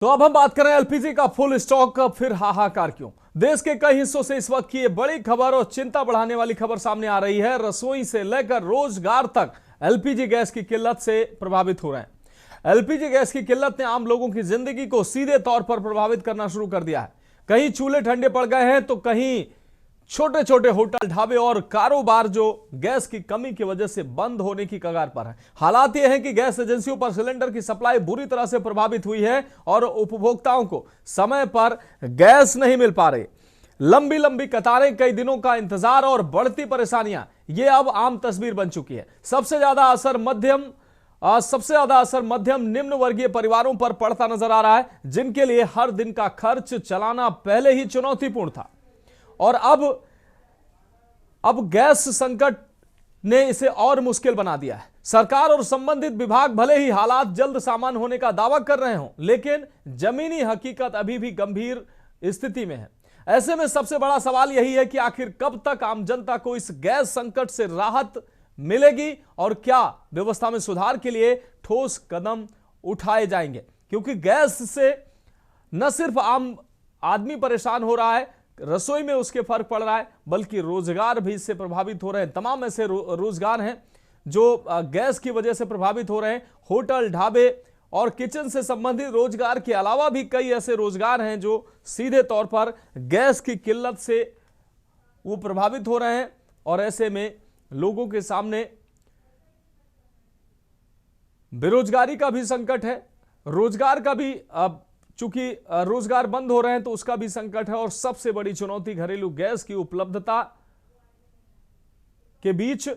तो अब हम बात करें एलपीजी का फुल स्टॉक का। फिर हाहाकार क्यों? देश के कई हिस्सों से इस वक्त की ये बड़ी खबर और चिंता बढ़ाने वाली खबर सामने आ रही है। रसोई से लेकर रोजगार तक एलपीजी गैस की किल्लत से प्रभावित हो रहे हैं। एलपीजी गैस की किल्लत ने आम लोगों की जिंदगी को सीधे तौर पर प्रभावित करना शुरू कर दिया है। कहीं चूल्हे ठंडे पड़ गए हैं तो कहीं छोटे छोटे होटल, ढाबे और कारोबार जो गैस की कमी की वजह से बंद होने की कगार पर है। हालात यह है कि गैस एजेंसियों पर सिलेंडर की सप्लाई बुरी तरह से प्रभावित हुई है और उपभोक्ताओं को समय पर गैस नहीं मिल पा रही। लंबी लंबी कतारें, कई दिनों का इंतजार और बढ़ती परेशानियां, ये अब आम तस्वीर बन चुकी है। सबसे ज्यादा असर मध्यम निम्न वर्गीय परिवारों पर पड़ता नजर आ रहा है, जिनके लिए हर दिन का खर्च चलाना पहले ही चुनौतीपूर्ण था और अब गैस संकट ने इसे और मुश्किल बना दिया है। सरकार और संबंधित विभाग भले ही हालात जल्द सामान्य होने का दावा कर रहे हों, लेकिन जमीनी हकीकत अभी भी गंभीर स्थिति में है। ऐसे में सबसे बड़ा सवाल यही है कि आखिर कब तक आम जनता को इस गैस संकट से राहत मिलेगी और क्या व्यवस्था में सुधार के लिए ठोस कदम उठाए जाएंगे, क्योंकि गैस से न सिर्फ आम आदमी परेशान हो रहा है, रसोई में उसके फर्क पड़ रहा है, बल्कि रोजगार भी इससे प्रभावित हो रहे हैं। तमाम ऐसे रोजगार हैं जो गैस की वजह से प्रभावित हो रहे हैं। होटल, ढाबे और किचन से संबंधित रोजगार के अलावा भी कई ऐसे रोजगार हैं जो सीधे तौर पर गैस की किल्लत से वो प्रभावित हो रहे हैं। और ऐसे में लोगों के सामने बेरोजगारी का भी संकट है, रोजगार का भी, चूंकि रोजगार बंद हो रहे हैं तो उसका भी संकट है। और सबसे बड़ी चुनौती घरेलू गैस की उपलब्धता के बीच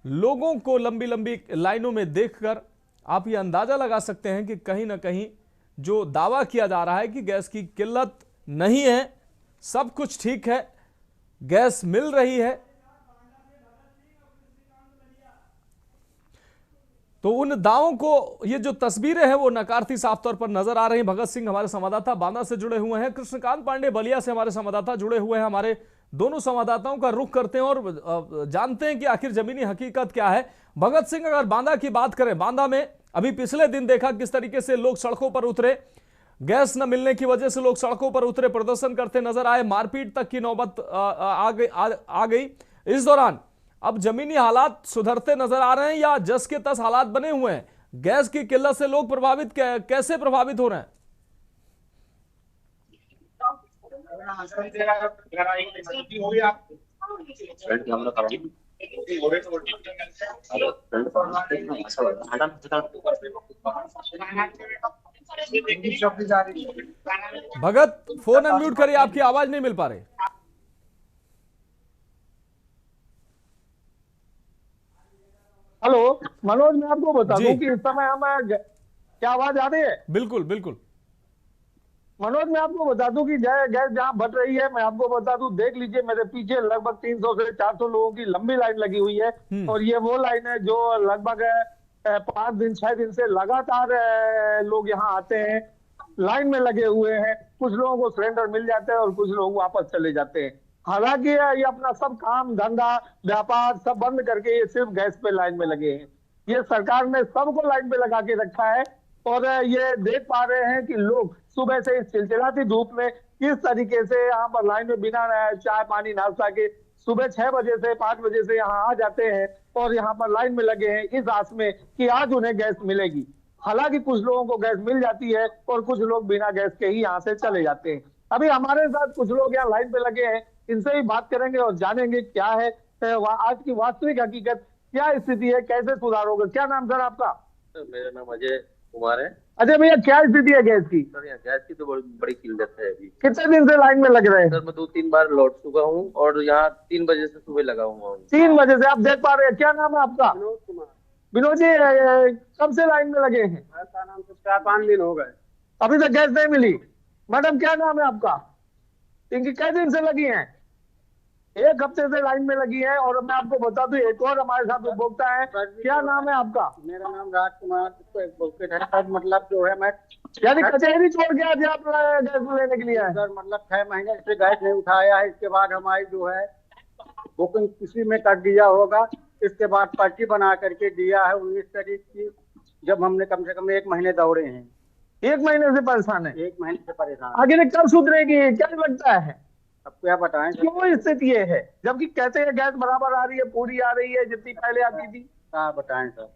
लोगों को लंबी लंबी लाइनों में देखकर आप ये अंदाजा लगा सकते हैं कि कहीं ना कहीं जो दावा किया जा रहा है कि गैस की किल्लत नहीं है, सब कुछ ठीक है, गैस मिल रही है, तो उन दावों को ये जो तस्वीरें हैं वो नकारती साफ तौर पर नजर आ रही हैं। भगत सिंह हमारे संवाददाता बांदा से जुड़े हुए हैं, कृष्णकांत पांडे बलिया से हमारे संवाददाता जुड़े हुए हैं। हमारे दोनों संवाददाताओं का रुख करते हैं और जानते हैं कि आखिर जमीनी हकीकत क्या है। भगत सिंह, अगर बांदा की बात करें, बांदा में अभी पिछले दिन देखा किस तरीके से लोग सड़कों पर उतरे, गैस न मिलने की वजह से लोग सड़कों पर उतरे, प्रदर्शन करते नजर आए, मारपीट तक की नौबत आ गई। इस दौरान अब जमीनी हालात सुधरते नजर आ रहे हैं या जस के तस हालात बने हुए हैं? गैस की किल्लत से लोग कैसे प्रभावित हो रहे हैं? भगत, फोन अनम्यूट करिए, आपकी आवाज नहीं मिल पा रही। हेलो मनोज, मैं आपको बता दूं कि इस समय हम, क्या आवाज आ रही है? बिल्कुल बिल्कुल। मनोज, मैं आपको बता दूं कि गैस जहां बढ़ रही है, मैं आपको बता दूं, देख लीजिए मेरे पीछे लगभग 300 से 400 लोगों की लंबी लाइन लगी हुई है। और ये वो लाइन है जो लगभग 5 दिन 6 दिन से लगातार लोग यहाँ आते हैं, लाइन में लगे हुए हैं। कुछ लोगों को सिलेंडर मिल जाते हैं और कुछ लोग वापस चले जाते हैं। हालांकि ये अपना सब काम धंधा व्यापार सब बंद करके ये सिर्फ गैस पे लाइन में लगे हैं। ये सरकार ने सबको लाइन पे लगा के रखा है और ये देख पा रहे हैं कि लोग सुबह से इस चिलचिलाती धूप में किस तरीके से यहाँ पर लाइन में बिना चाय पानी नाश्ता के सुबह 6 बजे से 5 बजे से यहाँ आ जाते हैं और यहाँ पर लाइन में लगे हैं इस आस में कि आज उन्हें गैस मिलेगी। हालांकि कुछ लोगों को गैस मिल जाती है और कुछ लोग बिना गैस के ही यहाँ से चले जाते हैं। अभी हमारे साथ कुछ लोग यहाँ लाइन पे लगे हैं, इनसे भी बात करेंगे और जानेंगे क्या है आज की वास्तविक हकीकत, क्या स्थिति है, कैसे सुधार होगा। क्या नाम सर आपका? सर मेरा नाम अजय कुमार है। अजय भैया, क्या स्थिति है गैस की? सर यहाँ गैस की तो बड़ी किल्लत है अभी। कितने दिन से लाइन में लग रहे हैं? सर मैं 2-3 बार लौट चुका हूँ और यहाँ 3 बजे से सुबह लगा हुआ हूँ। 3 बजे से आप देख पा रहे हैं। क्या नाम है आपका? विनोद कुमार। विनोद जी, कब से लाइन में लगे हैं? नाम से 4-5 दिन हो गए, अभी तक गैस नहीं मिली। मैडम, क्या नाम है आपका? इनकी कई दिन से लगी हैं? 1 हफ्ते से लाइन में लगी है। और मैं आपको बता दूं, एक और हमारे साथ उपभोक्ता है। क्या नाम है आपका? मेरा नाम राजकुमार, इसको एक बुकेट है सर। मतलब जो है, मैं यानी कचहरी छोड़ के आज आप गैस लेने के लिए आए? सर मतलब 6 महीने से गैस नहीं उठाया है। इसके बाद हमारी जो है बुकिंग किसी में कर दिया होगा। इसके बाद पर्ची बना करके दिया है 19 तारीख की, जब हमने कम से कम 1 महीने दौड़े हैं। 1 महीने से परेशान है। 1 महीने से परेशान। आखिर ये कब सुधरेगी, क्या लगता है? अब क्या बताएं, क्यों स्थिति ये है, जबकि कहते हैं गैस बराबर आ रही है, पूरी आ रही है जितनी पहले आती थी। क्या बताएं सर।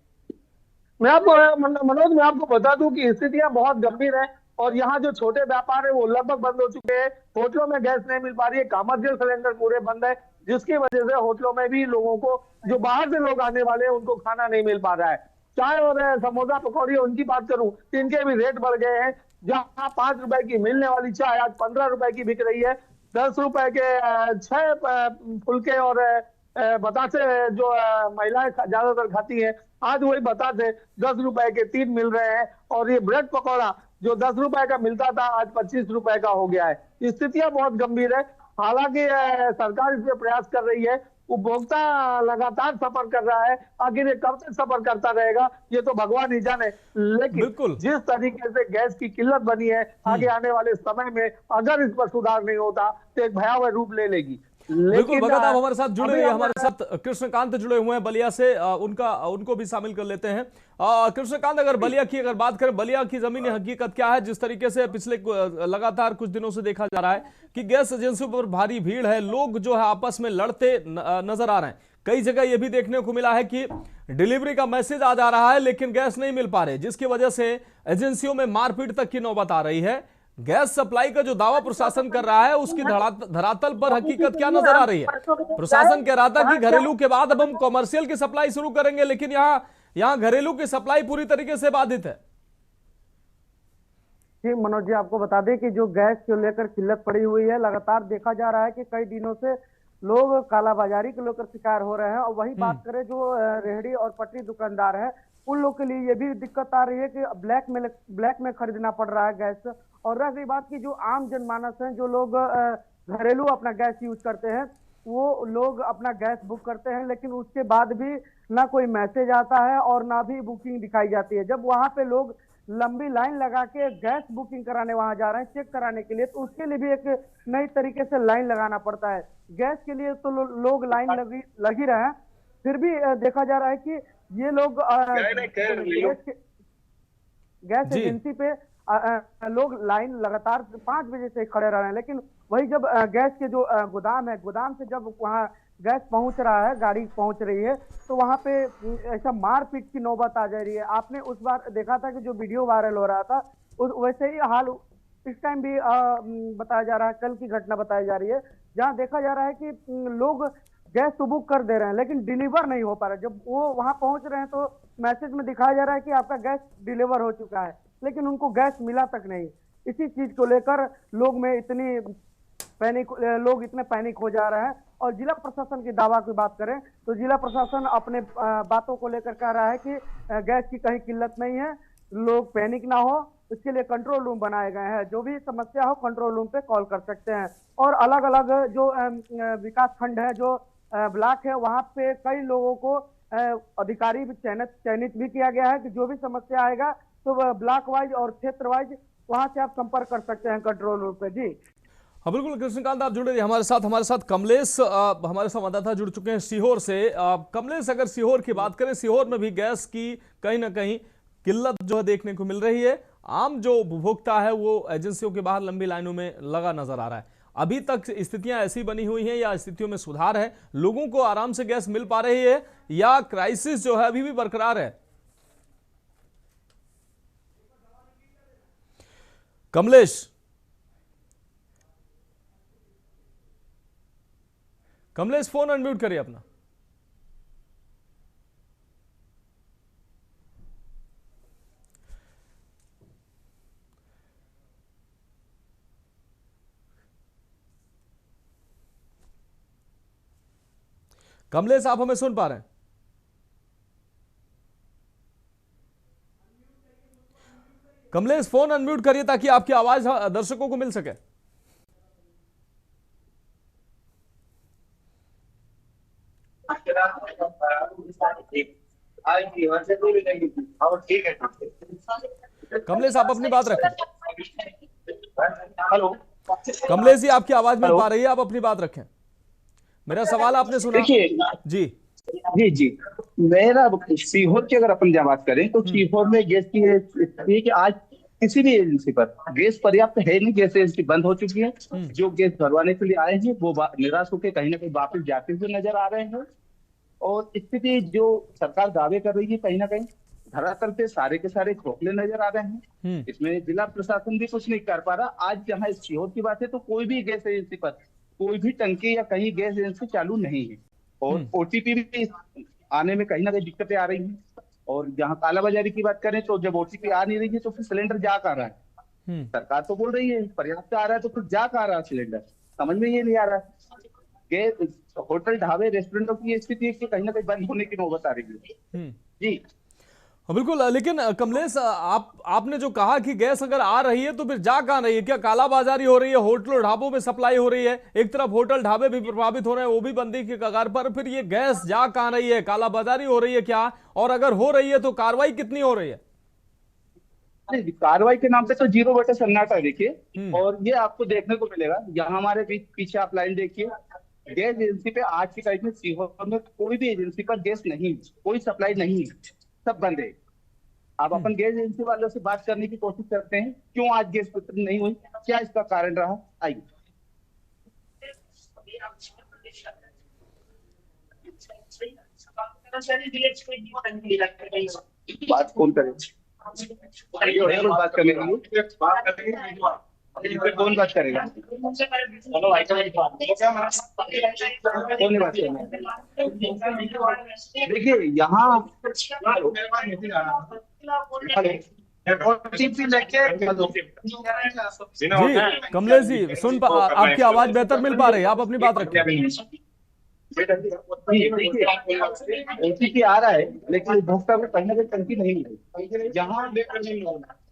मैं आपको मनोज, मैं आपको बता दूं कि स्थितियां बहुत गंभीर है, और यहाँ जो छोटे व्यापार है वो लगभग बंद हो चुके हैं। होटलों में गैस नहीं मिल पा रही है, कमर्शियल सिलेंडर पूरे बंद है, जिसकी वजह से होटलों में भी लोगों को, जो बाहर से लोग आने वाले हैं, उनको खाना नहीं मिल पा रहा है। चाय और समोसा पकौड़ी उनकी बात करूं, इनके भी रेट बढ़ गए हैं। जहां 5 रुपए की मिलने वाली चाय आज 15 रुपए की बिक रही है। 10 रुपए के 6 फुलके और बतासे जो महिलाएं ज्यादातर खाती हैं, आज वही बतासे 10 रुपए के 3 मिल रहे हैं। और ये ब्रेड पकौड़ा जो 10 रुपए का मिलता था, आज 25 रुपए का हो गया है। स्थितियां बहुत गंभीर है। हालांकि सरकार इसमें प्रयास कर रही है, उपभोक्ता लगातार सफर कर रहा है। आखिर ये कब तक सफर करता रहेगा, ये तो भगवान ही जाने। लेकिन बिल्कुल। जिस तरीके से गैस की किल्लत बनी है, आगे आने वाले समय में अगर इस पर सुधार नहीं होता तो एक भयावह रूप ले लेगी। बिल्कुल भगत, आप हमारे साथ जुड़े अभी हैं, हमारे साथ कृष्णकांत जुड़े हुए हैं बलिया से, उनको भी शामिल कर लेते हैं। कृष्णकांत, अगर बलिया की बात करें, बलिया की जमीनी हकीकत क्या है? जिस तरीके से पिछले लगातार कुछ दिनों से देखा जा रहा है कि गैस एजेंसियों पर भारी भीड़ है, लोग जो है आपस में लड़ते नजर आ रहे हैं। कई जगह यह भी देखने को मिला है कि डिलीवरी का मैसेज आ जा रहा है लेकिन गैस नहीं मिल पा रहे, जिसकी वजह से एजेंसियों में मारपीट तक की नौबत आ रही है। गैस सप्लाई का जो दावा प्रशासन कर रहा है, उसकी धरातल पर हकीकत क्या नजर आ रही है? प्रशासन कह रहा था कि घरेलू के बाद अब हम कॉमर्शियल की सप्लाई शुरू करेंगे, लेकिन यहाँ घरेलू की सप्लाई पूरी तरीके से बाधित है। जी मनोज जी, आपको बता दें कि जो गैस को लेकर किल्लत पड़ी हुई है, लगातार देखा जा रहा है कि कई दिनों से लोग कालाबाजारी के लेकर शिकार हो रहे हैं। और वही बात करें जो रेहड़ी और पटरी दुकानदार है, उन लोग के लिए ये भी दिक्कत आ रही है कि ब्लैक में खरीदना पड़ रहा है गैस। और रह गई बात की जो आम जनमानस है, जो लोग घरेलू अपना गैस यूज करते हैं, वो लोग अपना गैस बुक करते हैं, लेकिन उसके बाद भी ना कोई मैसेज आता है और ना भी बुकिंग दिखाई जाती है। जब वहां पे लोग लंबी लाइन लगा के गैस बुकिंग कराने वहां जा रहे हैं चेक कराने के लिए, तो उसके लिए भी एक नई तरीके से लाइन लगाना पड़ता है। गैस के लिए तो लोग लाइन लगी रहे हैं, फिर भी देखा जा रहा है कि ये लोग गैस एजेंसी पे लोग लाइन लगातार 5 बजे से खड़े रह रहे हैं। लेकिन वही जब गैस के जो गोदाम है, गोदाम से जब वहाँ गैस पहुंच रहा है, गाड़ी पहुंच रही है, तो वहां पे ऐसा मारपीट की नौबत आ जा रही है। आपने उस बार देखा था कि जो वीडियो वायरल हो रहा था, वैसे ही हाल इस टाइम भी बताया जा रहा है। कल की घटना बताई जा रही है, जहां देखा जा रहा है कि लोग गैस तो बुक कर दे रहे हैं लेकिन डिलीवर नहीं हो पा रहा। जब वो वहां पहुंच रहे हैं तो मैसेज में दिखाया जा रहा है कि आपका गैस डिलीवर हो चुका है, लेकिन उनको गैस मिला तक नहीं। इसी चीज को लेकर लोग इतने पैनिक हो जा रहे हैं। और जिला प्रशासन के दावा की बात करें तो जिला प्रशासन अपने बातों को लेकर कह रहा है कि गैस की कहीं किल्लत नहीं है, लोग पैनिक ना हो, इसके लिए कंट्रोल रूम बनाए गए हैं। जो भी समस्या हो कंट्रोल रूम पे कॉल कर सकते हैं। और अलग अलग जो विकास खंड है, जो ब्लॉक है, वहां पे कई लोगों को अधिकारी भी चयनित भी किया गया है कि जो भी समस्या आएगा तो ब्लॉक वाइज और क्षेत्र वाइज वहां से आप संपर्क कर सकते हैं कंट्रोल रूम पे। जी हाँ बिल्कुल कृष्णकांत, आप जुड़े रहिए हमारे साथ कमलेश हमारे संवाददाता जुड़ चुके हैं सीहोर से। कमलेश, अगर सीहोर की बात करें, सीहोर में भी गैस की कहीं ना कहीं किल्लत जो है देखने को मिल रही है। आम जो उपभोक्ता है वो एजेंसियों के बाहर लंबी लाइनों में लगा नजर आ रहा है। अभी तक स्थितियां ऐसी बनी हुई हैं या स्थितियों में सुधार है? लोगों को आराम से गैस मिल पा रही है या क्राइसिस जो है अभी भी बरकरार है? कमलेश फोन अनम्यूट करिए अपना। कमलेश, आप हमें सुन पा रहे हैं? कमलेश फोन अनम्यूट करिए ताकि आपकी आवाज दर्शकों को मिल सके। कमलेश, आप अपनी बात रखें। हेलो कमलेश जी, आपकी आवाज मिल पा रही है, आप अपनी बात रखें। मेरा सवाल आपने सुना? जी जी जी, मेरा सीहोर की अगर अपन जब बात करें तो सीहोर में गैस की स्थिति है कि आज किसी भी एजेंसी पर गैस पर्याप्त है नहीं, गैस एजेंसी बंद हो चुकी है। जो गैस भरवाने के लिए आए हैं वो निराश होकर कहीं ना कहीं वापस जाते हुए नजर आ रहे हैं। और स्थिति जो सरकार दावे कर रही है कहीं ना कहीं धरातल पे सारे के सारे खोखले नजर आ रहे हैं। इसमें जिला प्रशासन भी कुछ नहीं कर पा रहा। आज जहाँ सीहोर की बात है तो कोई भी गैस एजेंसी पर कोई भी टंकी या कहीं गैस एजेंसी चालू नहीं है। और ओटीपी भी आने में कहीं ना कहीं दिक्कतें आ रही हैं। और जहाँ कालाबाजारी की बात करें तो जब ओटीपी आ नहीं रही है तो फिर सिलेंडर जा कहाँ रहा है। सरकार तो बोल रही है पर्याप्त आ रहा है तो फिर जा कहाँ रहा है सिलेंडर, समझ में ये नहीं आ रहा है। गैस होटल ढाबे रेस्टोरेंटों की स्थिति है कि कहीं ना कहीं बंद होने की नौबत आ रही है। जी बिल्कुल। लेकिन कमलेश, आपने जो कहा कि गैस अगर आ रही है तो फिर जा कहां रही है? क्या कालाबाजारी हो रही है? होटलों ढाबों में सप्लाई हो रही है, एक तरफ होटल ढाबे भी प्रभावित हो रहे हैं, वो भी बंदी की कगार पर, फिर ये गैस जा कहां रही है? कालाबाजारी हो रही है क्या? और अगर हो रही है तो कार्रवाई कितनी हो रही है? कार्रवाई के नाम पे तो 0 सन्नाटा है देखिए। और ये आपको देखने को मिलेगा, यहाँ हमारे पीछे आप लाइन देखिए, गैस एजेंसी पे आज की तारीख में सीहोर में कोई भी एजेंसी पर गैस नहीं, कोई सप्लाई नहीं, सब बंद है। आप अपन गैस एजेंसी वालों से बात करने की कोशिश करते हैं, क्यों आज गैस वितरण नहीं हुई, क्या इसका कारण रहा, आइए। बात कौन करे, बात करने के लिए कौन बात करेगा? देखिए यहाँ जी कमलेश जी, आपकी आवाज बेहतर मिल पा रही है, आप अपनी बात रखिए। ओटीपी आ रहा है लेकिन उपभोक्ता को कहीं ना कहीं टंकी नहीं मिली। जहाँ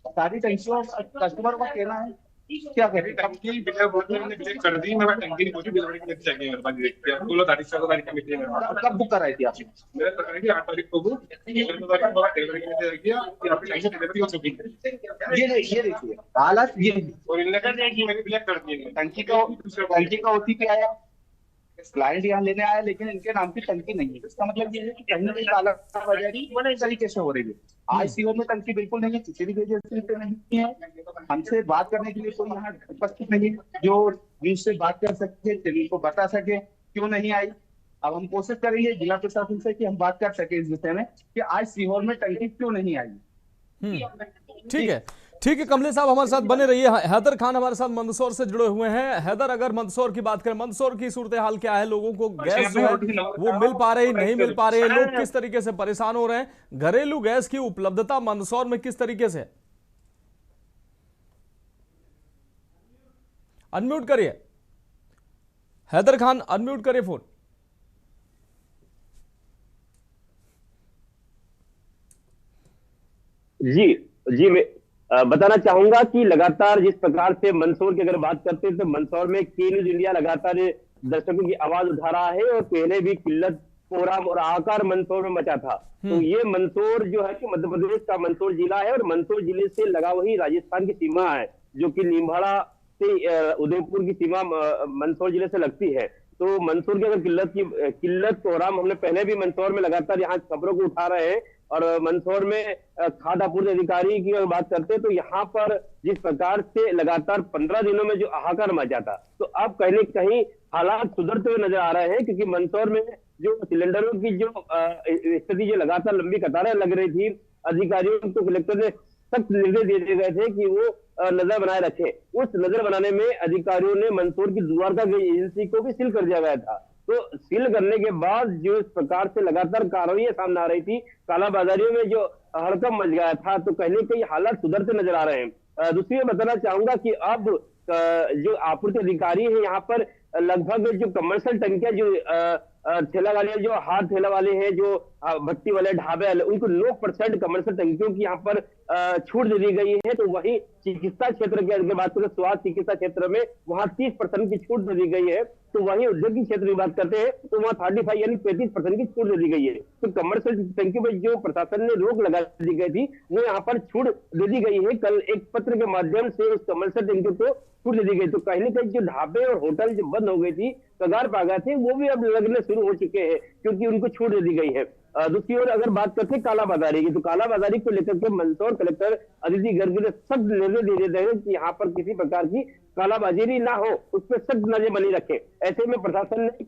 सारी टंकियों कस्टमर का कहना है क्या करें, टंकी कर दी, मैं टंकी नहीं पहुंची, डिलीवरी के लिए चाहिए मेरे पास। 16 तारीख 14 तारीख का मीटिंग है। कब बुक कराई थी आपने? मैंने कराई थी 8 तारीख को बुक, 16 तारीख को डिलीवरी के लिए किया कि आपकी टंकी डिलीवरी हो चुकी है। ये देखिए हालत ये, और इनने कहा कि मैंने ब्लैक कर दी है टंकी का ओटीपी आया, क्लाइंट यहाँ लेने आया लेकिन इनके नाम की टंकी नहीं है। इसका मतलब ये है कि कहीं ना कहीं कालाबाजारी बड़े तरीके से हो रही है। आज सीहोर में टंकी बिल्कुल नहीं है, किसी भी एजेंसी पे नहीं है। हमसे बात करने के लिए कोई यहाँ उपस्थित नहीं है जो न्यूज से बात कर सके, को बता सके क्यों नहीं आई। अब हम कोशिश करेंगे जिला प्रशासन से कि हम बात कर सके इस विषय में कि आज सीहोर में टंकी क्यों नहीं आई। ठीक है कमलेश साहब, हमारे साथ बने रहिए। हैदर खान हमारे साथ मंदसौर से जुड़े हुए हैं। हैदर, अगर मंदसौर की बात करें, मंदसौर की सूरत हाल क्या है? लोगों को गैस जो है वो मिल पा रही, नहीं मिल पा रही है, लोग किस तरीके से परेशान हो रहे हैं? घरेलू गैस की उपलब्धता मंदसौर में किस तरीके से? अनम्यूट करिए हैदर खान, अनम्यूट करिए फोन। जी मैं बताना चाहूंगा कि लगातार जिस प्रकार से मंदसौर की अगर बात करते हैं तो मंदसौर में के न्यूज इंडिया लगातार दर्शकों की आवाज उठा रहा है और पहले भी किल्लत, कोहराम और आकार मंदसौर में मचा था। तो ये मंदसौर जो है कि मध्य प्रदेश का मंदसौर जिला है और मंदसौर जिले से लगा वही राजस्थान की सीमा है, जो कि नीमहाड़ा से उदयपुर की सीमा मंदसौर जिले से लगती है। तो मंदसौर की अगर किल्लत कोहराम हमने पहले भी मंदसौर में लगातार यहाँ खबरों को उठा रहे हैं। और मंदसौर में खाद्य आपूर्ति अधिकारी की अगर बात करते हैं तो यहाँ पर जिस प्रकार से लगातार 15 दिनों में जो हाहाकार मचा था, तो अब कहीं कहीं हालात सुधरते हुए नजर आ रहे हैं, क्योंकि मंदसौर में जो सिलेंडरों की जो स्थिति जो लगातार लंबी कतारें लग रही थी, अधिकारियों को कलेक्टर ने सख्त निर्देश दिए गए थे कि वो नजर बनाए रखें। उस नजर बनाने में अधिकारियों ने मंदसौर की द्वारका गैस एजेंसी को भी सील कर दिया गया था। तो सील करने के बाद जो इस प्रकार से लगातार कार्रवाई सामने आ रही थी, कालाबाजारियों में जो हड़कंप मच गया था, तो कहीं कहीं हालात सुधरते नजर आ रहे हैं। दूसरी बात बताना चाहूंगा कि अब जो आपूर्ति अधिकारी है यहाँ पर लगभग जो कमर्शियल टंकियां जो ठेला वाले, जो हाथ ठेला वाले हैं, जो भट्टी वाले ढाबे वाले, उनको 9% कमर्शियल टंकियों की यहाँ पर छूट दे दी गई है। तो वही चिकित्सा क्षेत्र की अगर बात करें, स्वास्थ्य चिकित्सा क्षेत्र में वहाँ 30% की छूट दे दी गई है। तो वही औद्योगिक क्षेत्र की बात करते हैं तो वहाँ 35 यानी 35% की छूट दे दी गई है। तो कमर्शियल टंकियों पर जो प्रशासन ने रोक लगा दी गई थी, वो यहाँ पर छूट दे दी गई है। कल एक पत्र के माध्यम से उस कमर्शियल टंकियों को छूट दे दी गई। तो कहीं ना कहीं जो ढाबे और होटल जो बंद हो गई थी, कगार पा गए थे, वो भी अब लगने शुरू हो चुके हैं क्योंकि उनको छूट दे दी गई है। दूसरी ओर अगर बात करते हैं कालाबाजारी की, तो कालाबाजारी को लेकर के मंदसौर कलेक्टर अदिति गर्ग ने सख्त निर्देश दे देते हैं कि यहाँ पर किसी प्रकार की कालाबाजारी ना हो, उस पर सख्त नजर बनी रखे। ऐसे में प्रशासन ने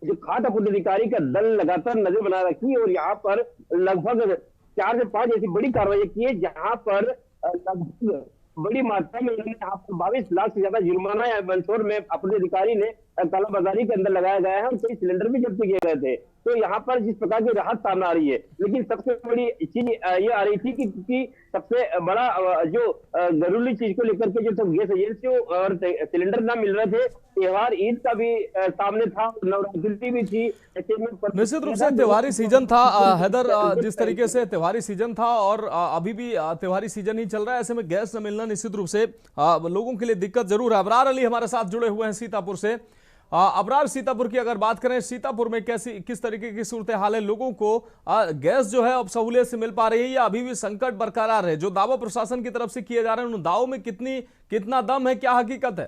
जो खाद्य आपूर्ति अधिकारी का दल लगातार नजर बना रखी और यहाँ पर लगभग 4 से 5 ऐसी बड़ी कार्रवाई की है, जहां पर लगभग बड़ी मात्रा में यहाँ पर 22 लाख से ज्यादा जुर्माना या मंदसौर में आपूर्ति अधिकारी ने कालाबाजारी के अंदर लगाया गया है और कई सिलेंडर भी जब्त किए गए थे। तो यहाँ पर जिस प्रकार की राहत सामने आ रही है, लेकिन सबसे बड़ी चीज ये आ रही थी कि सबसे बड़ा जो जरूरी चीज को लेकर के जो तो गैस एजेंसी और सिलेंडर ना मिल रहे थे, त्योहार ईद का भी सामने था, नवरात्रि भी थी। निश्चित रूप से त्योहारी सीजन था हैदर, जिस तरीके से त्योहारी सीजन था और अभी भी त्योहारी सीजन ही चल रहा है, ऐसे में गैस न मिलना निश्चित रूप से लोगों के लिए दिक्कत जरूर है। अबरार अली हमारे साथ जुड़े हुए हैं सीतापुर से। अबरार, सीतापुर की अगर बात करें, सीतापुर में किस तरीके की सूरत हाल है? लोगों को गैस जो है अब सहूलियत से मिल पा रही है या अभी भी संकट बरकरार है? जो दावा प्रशासन की तरफ से किए जा रहे हैं उन दावों में कितना दम है, क्या हकीकत है?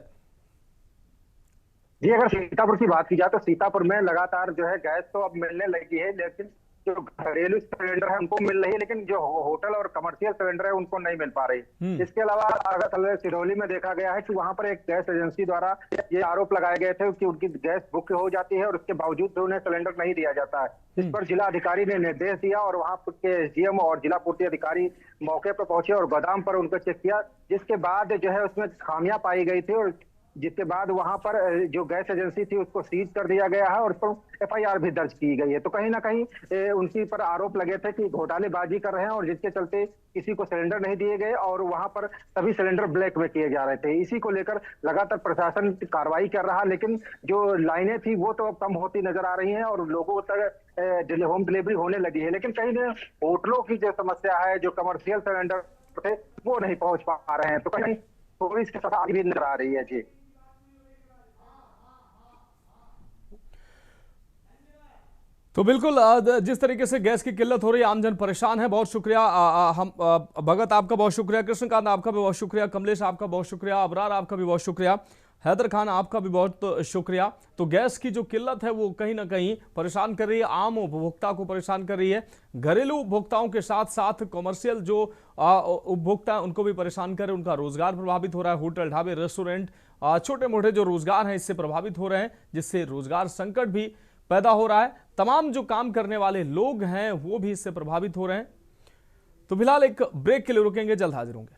जी, अगर सीतापुर की बात की जाए तो सीतापुर में लगातार जो है गैस तो अब मिलने लगी है, लेकिन जो घरेलू सिलेंडर है उनको मिल रही है, लेकिन जो होटल और कमर्शियल सिलेंडर है उनको नहीं मिल पा रही। इसके अलावा अगर सिरौली में देखा गया है कि वहां पर एक गैस एजेंसी द्वारा ये आरोप लगाए गए थे कि उनकी गैस बुक हो जाती है और उसके बावजूद उन्हें सिलेंडर नहीं दिया जाता है। इस पर जिला अधिकारी ने निर्देश दिया और वहां के एसडीएम और जिला पूर्ति अधिकारी मौके पर पहुंचे और गोदाम पर उनको चेक किया, जिसके बाद जो है उसमें खामियां पाई गई थी और जिसके बाद वहां पर जो गैस एजेंसी थी उसको सीज कर दिया गया है और उस पर एफआईआर भी दर्ज की गई है। तो कहीं ना कहीं उनकी पर आरोप लगे थे कि घोटालेबाजी कर रहे हैं और जिसके चलते किसी को सिलेंडर नहीं दिए गए और वहां पर सभी सिलेंडर ब्लैक में किए जा रहे थे। इसी को लेकर लगातार प्रशासन कार्रवाई कर रहा, लेकिन जो लाइनें थी वो तो कम होती नजर आ रही हैं और लोगों तक होम डिलीवरी होने लगी है। लेकिन कहीं ना होटलों की जो समस्या है, जो कमर्शियल सिलेंडर थे वो नहीं पहुंच पा रहे हैं, तो कहीं थोड़ी इसके साथ आगे भी नजर आ रही है। जी, तो बिल्कुल जिस तरीके से गैस की किल्लत हो रही है, आमजन परेशान है। बहुत शुक्रिया हम भगत, आपका बहुत शुक्रिया, कृष्णकांत आपका भी बहुत शुक्रिया, कमलेश आपका बहुत शुक्रिया, अबरार आपका भी बहुत शुक्रिया, हैदर खान आपका भी बहुत शुक्रिया। तो गैस की जो किल्लत है वो कहीं ना कहीं परेशान कर रही है, आम उपभोक्ता को परेशान कर रही है, घरेलू उपभोक्ताओं के साथ साथ कमर्शियल जो उपभोक्ता है उनको भी परेशान कर रहे हैं। उनका रोजगार प्रभावित हो रहा है, होटल, ढाबे, रेस्टोरेंट, छोटे मोटे जो रोजगार हैं इससे प्रभावित हो रहे हैं, जिससे रोजगार संकट भी पैदा हो रहा है। तमाम जो काम करने वाले लोग हैं वो भी इससे प्रभावित हो रहे हैं। तो फिलहाल एक ब्रेक के लिए रुकेंगे, जल्द हाजिर होंगे।